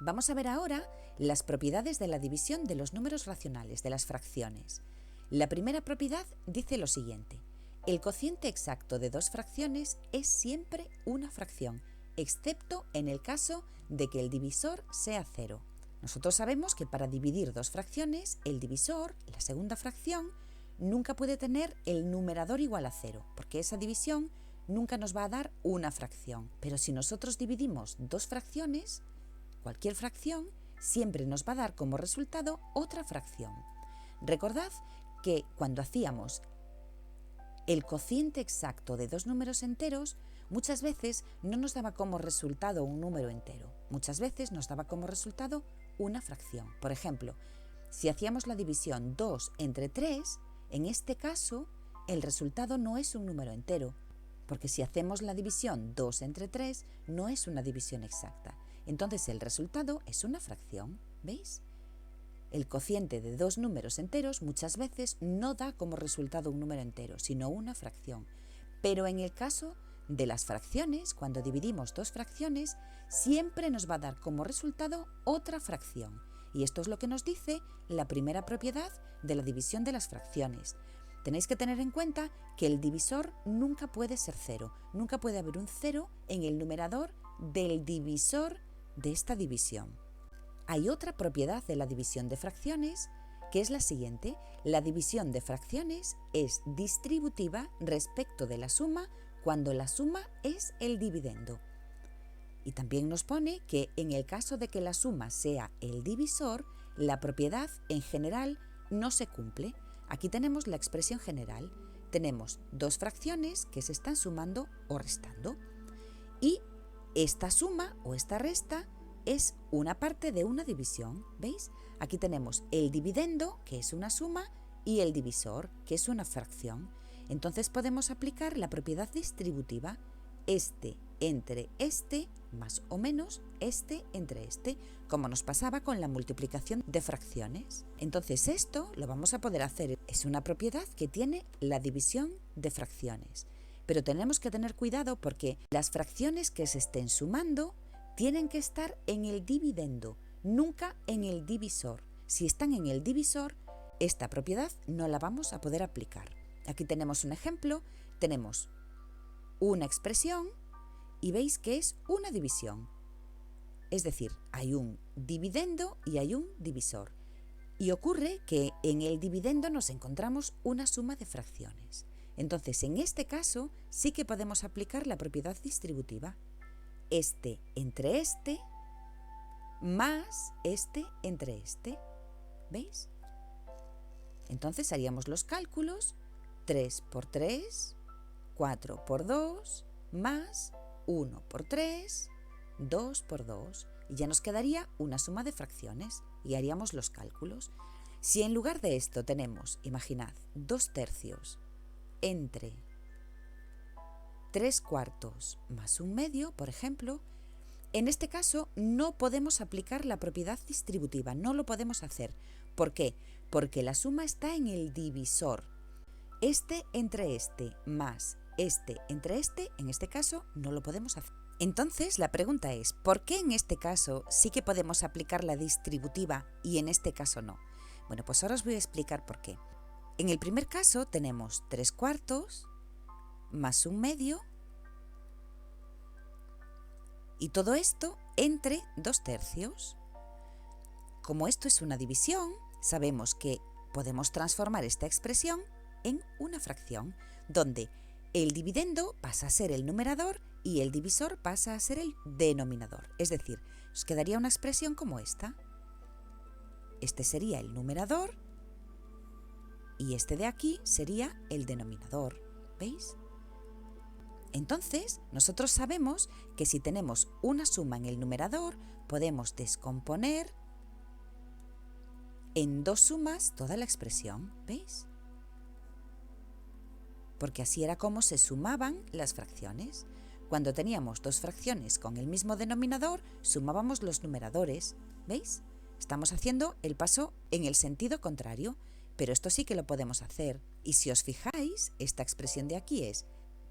Vamos a ver ahora las propiedades de la división de los números racionales, de las fracciones. La primera propiedad dice lo siguiente: el cociente exacto de dos fracciones es siempre una fracción, excepto en el caso de que el divisor sea 0. Nosotros sabemos que para dividir dos fracciones, el divisor, la segunda fracción, nunca puede tener el numerador igual a 0, porque esa división nunca nos va a dar una fracción. Pero si nosotros dividimos dos fracciones, cualquier fracción siempre nos va a dar como resultado otra fracción. Recordad que cuando hacíamos el cociente exacto de dos números enteros, muchas veces no nos daba como resultado un número entero. Muchas veces nos daba como resultado una fracción. Por ejemplo, si hacíamos la división 2 entre 3, en este caso el resultado no es un número entero, porque si hacemos la división 2 entre 3 no es una división exacta. Entonces el resultado es una fracción, ¿veis? El cociente de dos números enteros muchas veces no da como resultado un número entero, sino una fracción. Pero en el caso de las fracciones, cuando dividimos dos fracciones, siempre nos va a dar como resultado otra fracción. Y esto es lo que nos dice la primera propiedad de la división de las fracciones. Tenéis que tener en cuenta que el divisor nunca puede ser 0. Nunca puede haber un 0 en el numerador del divisor de esta división. Hay otra propiedad de la división de fracciones que es la siguiente: la división de fracciones es distributiva respecto de la suma cuando la suma es el dividendo. Y también nos pone que en el caso de que la suma sea el divisor, la propiedad en general no se cumple. Aquí tenemos la expresión general. Tenemos dos fracciones que se están sumando o restando. Y esta suma o esta resta es una parte de una división, ¿veis? Aquí tenemos el dividendo, que es una suma, y el divisor, que es una fracción. Entonces podemos aplicar la propiedad distributiva, este entre este más o menos este entre este, como nos pasaba con la multiplicación de fracciones. Entonces esto lo vamos a poder hacer. Es una propiedad que tiene la división de fracciones. Pero tenemos que tener cuidado porque las fracciones que se estén sumando tienen que estar en el dividendo, nunca en el divisor. Si están en el divisor, esta propiedad no la vamos a poder aplicar. Aquí tenemos un ejemplo, tenemos una expresión y veis que es una división. Es decir, hay un dividendo y hay un divisor. Y ocurre que en el dividendo nos encontramos una suma de fracciones. Entonces, en este caso, sí que podemos aplicar la propiedad distributiva. Este entre este más este entre este. ¿Veis? Entonces haríamos los cálculos: 3 por 3, 4 por 2, más 1 por 3, 2 por 2. Y ya nos quedaría una suma de fracciones y haríamos los cálculos. Si en lugar de esto tenemos, imaginad, 2/3 entre 3/4 más 1/2, por ejemplo, en este caso no podemos aplicar la propiedad distributiva, no lo podemos hacer. ¿Por qué? Porque la suma está en el divisor. Este entre este más este entre este, en este caso no lo podemos hacer. Entonces la pregunta es, ¿por qué en este caso sí que podemos aplicar la distributiva y en este caso no? Bueno, pues ahora os voy a explicar por qué. En el primer caso tenemos 3/4 más 1/2 y todo esto entre 2/3. Como esto es una división, sabemos que podemos transformar esta expresión en una fracción, donde el dividendo pasa a ser el numerador y el divisor pasa a ser el denominador. Es decir, os quedaría una expresión como esta. Este sería el numerador y este de aquí sería el denominador. ¿Veis? Entonces, nosotros sabemos que si tenemos una suma en el numerador, podemos descomponer en dos sumas toda la expresión. ¿Veis? Porque así era como se sumaban las fracciones. Cuando teníamos dos fracciones con el mismo denominador, sumábamos los numeradores. ¿Veis? Estamos haciendo el paso en el sentido contrario, pero esto sí que lo podemos hacer. Y si os fijáis, esta expresión de aquí es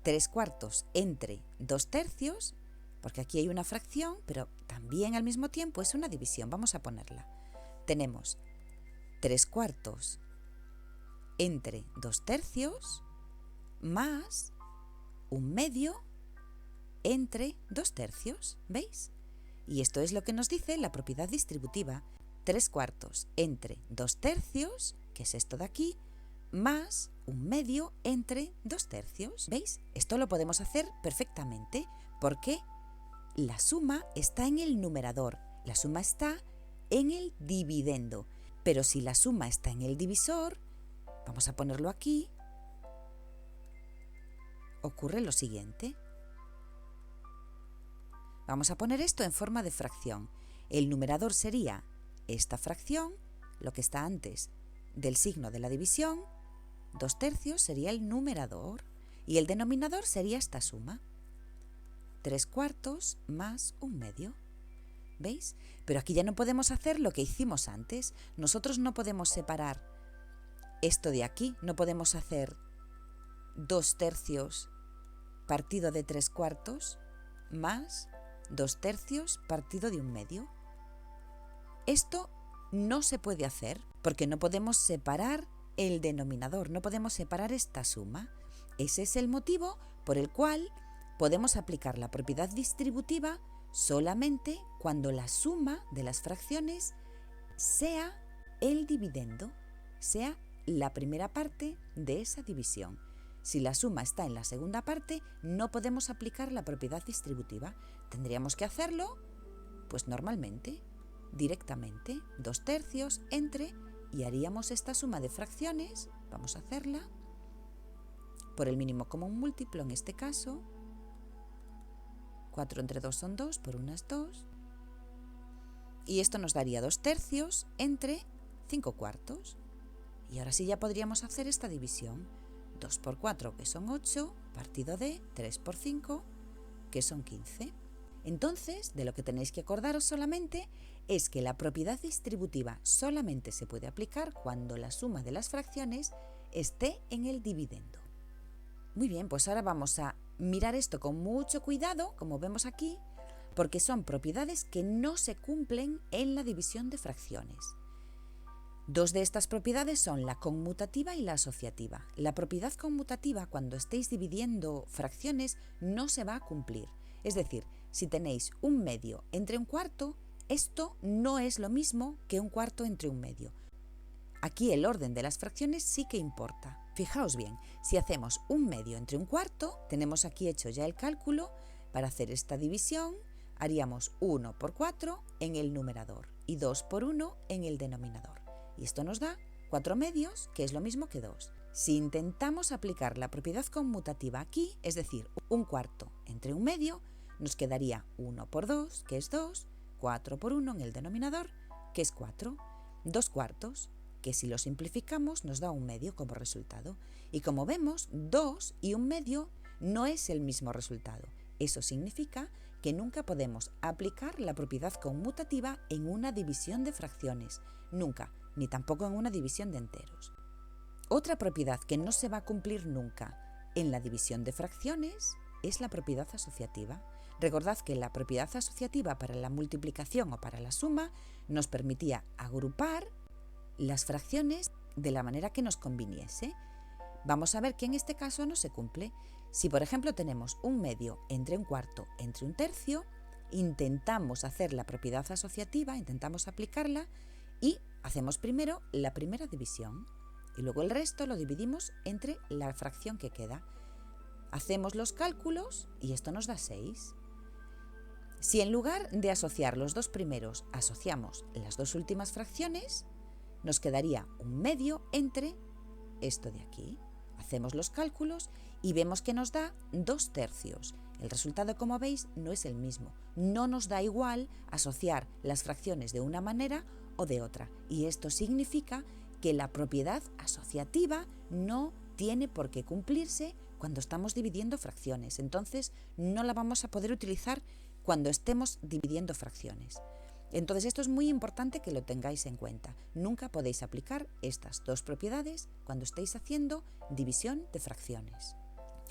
3/4 entre 2/3, porque aquí hay una fracción, pero también al mismo tiempo es una división. Vamos a ponerla. Tenemos 3/4 entre 2/3 más 1/2 entre 2/3, ¿veis? Y esto es lo que nos dice la propiedad distributiva. 3/4 entre 2/3, que es esto de aquí, más 1/2 entre 2/3. ¿Veis? Esto lo podemos hacer perfectamente porque la suma está en el numerador, la suma está en el dividendo. Pero si la suma está en el divisor, vamos a ponerlo aquí, ocurre lo siguiente. Vamos a poner esto en forma de fracción. El numerador sería esta fracción, lo que está antes del signo de la división, 2/3 sería el numerador y el denominador sería esta suma. 3/4 más 1/2. ¿Veis? Pero aquí ya no podemos hacer lo que hicimos antes. Nosotros no podemos separar esto de aquí. No podemos hacer 2/3 partido de 3/4 más 2/3 partido de 1/2. Esto no se puede hacer porque no podemos separar el denominador, no podemos separar esta suma. Ese es el motivo por el cual podemos aplicar la propiedad distributiva solamente cuando la suma de las fracciones sea el dividendo, sea la primera parte de esa división. Si la suma está en la segunda parte, no podemos aplicar la propiedad distributiva. Tendríamos que hacerlo, pues normalmente, directamente, 2/3 entre, y haríamos esta suma de fracciones, vamos a hacerla, por el mínimo común múltiplo en este caso. 4 entre 2 son 2, por 1 es 2. Y esto nos daría 2/3 entre 5/4. Y ahora sí ya podríamos hacer esta división. 2 por 4, que son 8, partido de 3 por 5, que son 15. Entonces, de lo que tenéis que acordaros solamente es que la propiedad distributiva solamente se puede aplicar cuando la suma de las fracciones esté en el dividendo. Muy bien, pues ahora vamos a mirar esto con mucho cuidado, como vemos aquí, porque son propiedades que no se cumplen en la división de fracciones. Dos de estas propiedades son la conmutativa y la asociativa. La propiedad conmutativa, cuando estéis dividiendo fracciones, no se va a cumplir. Es decir, si tenéis 1/2 entre 1/4, esto no es lo mismo que 1/4 entre 1/2. Aquí el orden de las fracciones sí que importa. Fijaos bien, si hacemos 1/2 entre 1/4, tenemos aquí hecho ya el cálculo. Para hacer esta división, haríamos 1 por 4 en el numerador y 2 por 1 en el denominador. Y esto nos da 4/2, que es lo mismo que 2. Si intentamos aplicar la propiedad conmutativa aquí, es decir, 1/4 entre 1/2, nos quedaría 1 por 2, que es 2, 4 por 1 en el denominador, que es 4, 2/4, que si lo simplificamos nos da 1/2 como resultado. Y como vemos, 2 y 1/2 no es el mismo resultado. Eso significa que nunca podemos aplicar la propiedad conmutativa en una división de fracciones, nunca, ni tampoco en una división de enteros. Otra propiedad que no se va a cumplir nunca en la división de fracciones es la propiedad asociativa. Recordad que la propiedad asociativa para la multiplicación o para la suma nos permitía agrupar las fracciones de la manera que nos conviniese. Vamos a ver que en este caso no se cumple. Si por ejemplo tenemos 1/2 entre 1/4 entre 1/3, intentamos hacer la propiedad asociativa, intentamos aplicarla y hacemos primero la primera división y luego el resto lo dividimos entre la fracción que queda. Hacemos los cálculos y esto nos da 6. Si en lugar de asociar los dos primeros asociamos las dos últimas fracciones, nos quedaría 1/2 entre esto de aquí. Hacemos los cálculos y vemos que nos da 2/3. El resultado, como veis, no es el mismo. No nos da igual asociar las fracciones de una manera o de otra. Y esto significa que la propiedad asociativa no tiene por qué cumplirse cuando estamos dividiendo fracciones. Entonces, no la vamos a poder utilizar cuando estemos dividiendo fracciones. Entonces, esto es muy importante que lo tengáis en cuenta. Nunca podéis aplicar estas dos propiedades cuando estéis haciendo división de fracciones.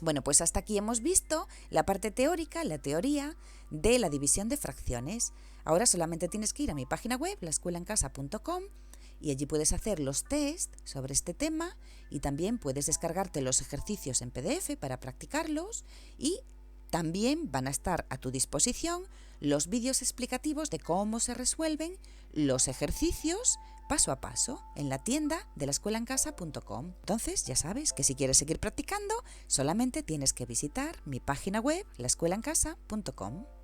Bueno, pues hasta aquí hemos visto la parte teórica, la teoría de la división de fracciones. Ahora solamente tienes que ir a mi página web, laescuelaencasa.com, y allí puedes hacer los test sobre este tema y también puedes descargarte los ejercicios en PDF para practicarlos, y también van a estar a tu disposición los vídeos explicativos de cómo se resuelven los ejercicios paso a paso en la tienda de laescuelaencasa.com. Entonces ya sabes que si quieres seguir practicando solamente tienes que visitar mi página web laescuelaencasa.com.